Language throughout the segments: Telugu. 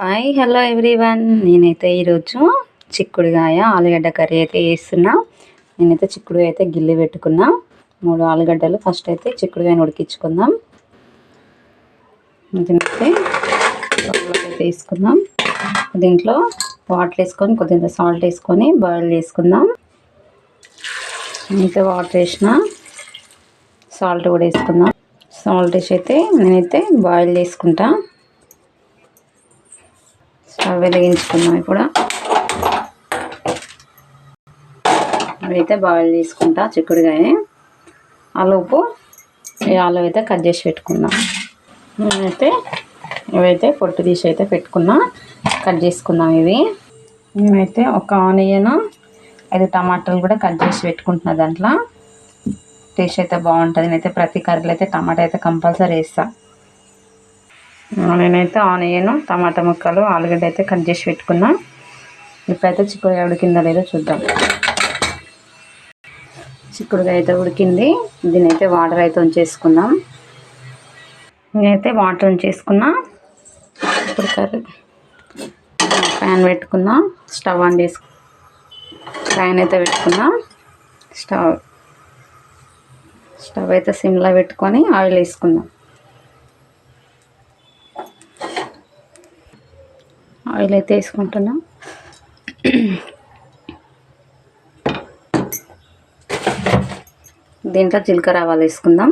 Hi hello everyone. నేనైతే ఈరోజు చిక్కుడుగాయ ఆలుగడ్డ కర్రీ అయితే వేస్తున్నా. నేనైతే చిక్కుడుగాయ అయితే గిల్లి పెట్టుకున్నా. 3 ఆలుగడ్డలు. ఫస్ట్ అయితే చిక్కుడుగాయను ఉడికించుకుందాం. దీనైతే తీసుకుందాం. దీంట్లో వాటర్ వేసుకొని కొద్దిగా సాల్ట్ వేసుకొని బాయిల్ చేసుకుందాం. నేనైతే వాటర్ వేసిన, సాల్ట్ కూడా వేసుకుందాం. సాల్ట్ వేసి అయితే నేనైతే బాయిల్ చేసుకుంటా. స్టవ్ వెలిగించుకున్నాం. ఇప్పుడు అవైతే బాయిల్ చేసుకుంటా చిక్కుడుగాయ. ఆలోపు ఈ ఆలు అయితే కట్ చేసి పెట్టుకుందాం. నేనైతే ఇవైతే పొట్టు తీసి అయితే పెట్టుకున్నా. కట్ చేసుకుందాం. ఇవి నేనైతే ఒక ఆనియన్ 5 టమాటాలు కూడా కట్ చేసి పెట్టుకుంటున్నా. దాంట్లో టేస్ట్ అయితే బాగుంటుంది. నేనైతే ప్రతి కర్రీలో అయితే టమాటా అయితే కంపల్సరీ వేస్తాను. నేనైతే ఆనియన్, టమాటా ముక్కలు, ఆలుగడ్డ అయితే కట్ చేసి పెట్టుకున్నా. ఇప్పుడైతే చిక్కుడుగాయ ఉడికిందో లేదో చూద్దాం. చిక్కుడుగాయ అయితే ఉడికింది. దీనైతే వాటర్ అయితే ఉంచేసుకుందాం. నేనైతే వాటర్ ఉంచేసుకున్నా. ఇప్పుడు కర్రీ ప్యాన్ పెట్టుకుందాం. స్టవ్ ఆన్ చేసుకు ప్యాన్ అయితే పెట్టుకుందాం. స్టవ్ అయితే సిమ్లో పెట్టుకొని ఆయిల్ వేసుకుందాం. ఆయిల్ అయితే వేసుకుంటున్నాం. దీంట్లో జీలకర్ర ఆవాలు వేసుకుందాం.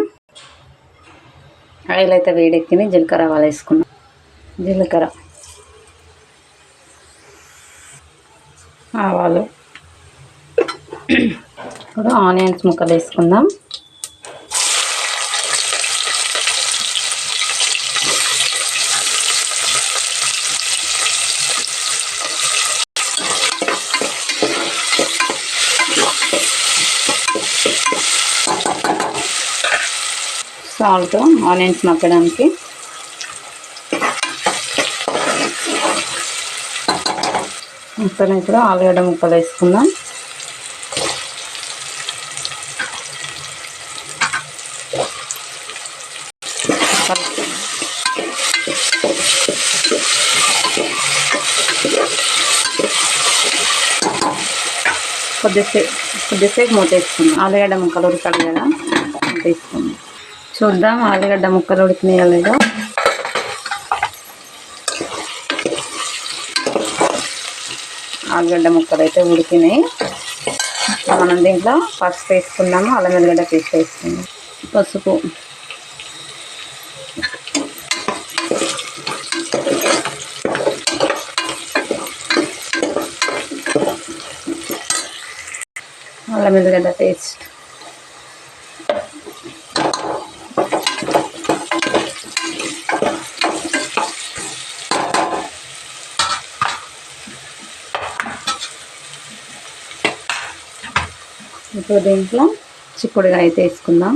ఆయిల్ అయితే వేడెక్కింది. జీలకర్ర ఆవాలు వేసుకుందాం. జీలకర్ర, ఆవాలు, ఇప్పుడు ఆనియన్స్ ముక్కలు వేసుకుందాం. సాల్ట్ ఆనియన్స్ మగ్గడానికి. ఇప్పుడు ఆలుగడ్డ ముక్కలు వేసుకుందాం. కొద్దిసేపు మూత వేసుకుందాం. ఆలుగడ్డ ముక్కలు ఉడకాలి కదా, వేసుకుందాం. చూద్దాం ఆలుగడ్డ ముక్కలు ఉడికినాయో లేదో. ఆలుగడ్డ ముక్కలు అయితే ఉడికినాయి. మనం దీంట్లో పసుపు వేసుకుందాము. అల్లం వెల్లిగడ్డ పేస్ట్ వేసుకుందాం. పసుపు, అల్లం వెల్లిగడ్డ పేస్ట్, ఇప్పుడు దీంట్లో చిక్కుడుగాయ అయితే వేసుకుందాం.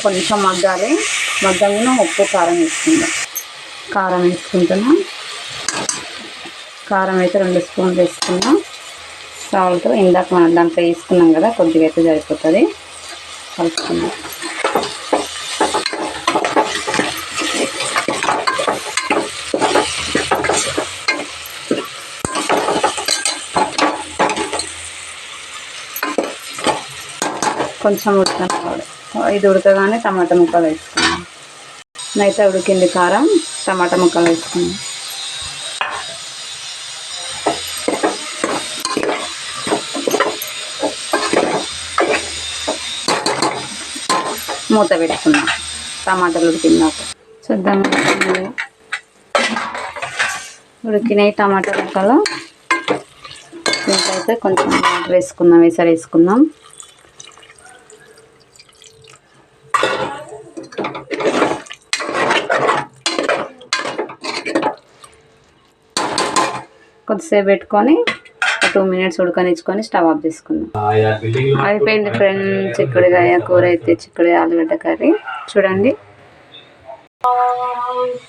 కొంచెం మగ్గాలి. మగ్గంగా ఉప్పు, కారం వేసుకుందాం. కారం వేసుకుంటున్నాం. కారం అయితే 2 స్పూన్లు వేసుకుందాం. సాల్ట్ ఇందాక మనం దాంట్లో వేసుకున్నాం కదా, కొద్దిగా అయితే సరిపోతుంది. కలుపుకుందాం. కొంచెం ఉడకనివ్వాలి. ఇది ఉడకగానే టమాటా ముక్కలు వేసుకుందాం. నైతే ఉడికింది కారం, టమాటా ముక్కలు వేసుకుందాం. మూత పెట్టుకుందాం. టమాటాలు ఉడికిందాక చూద్దాం. ఉడికినాయి టమాటా ముక్కలు. దీంట్లో కొంచెం వాటర్ వేసుకుందాం. వేసుకుందాం. కొద్దిసేపు పెట్టుకొని 2 మినిట్స్ ఉడకనిచ్చుకొని స్టవ్ ఆఫ్ చేసుకుందాం. అయిపోయింది ఫ్రెండ్స్ చిక్కుడుగాయ కూర అయితే. చిక్కుడుగాయ ఆలుగడ్డ కర్రీ చూడండి.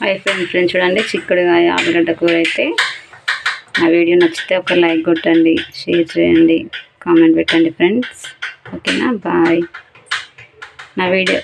అయిపోయింది ఫ్రెండ్స్ చూడండి. చిక్కుడుగాయ ఆలుగడ్డ కూర అయితే నా వీడియో నచ్చితే ఒక లైక్ కొట్టండి, షేర్ చేయండి, కామెంట్ పెట్టండి ఫ్రెండ్స్. ఓకేనా, బాయ్. నా వీడియో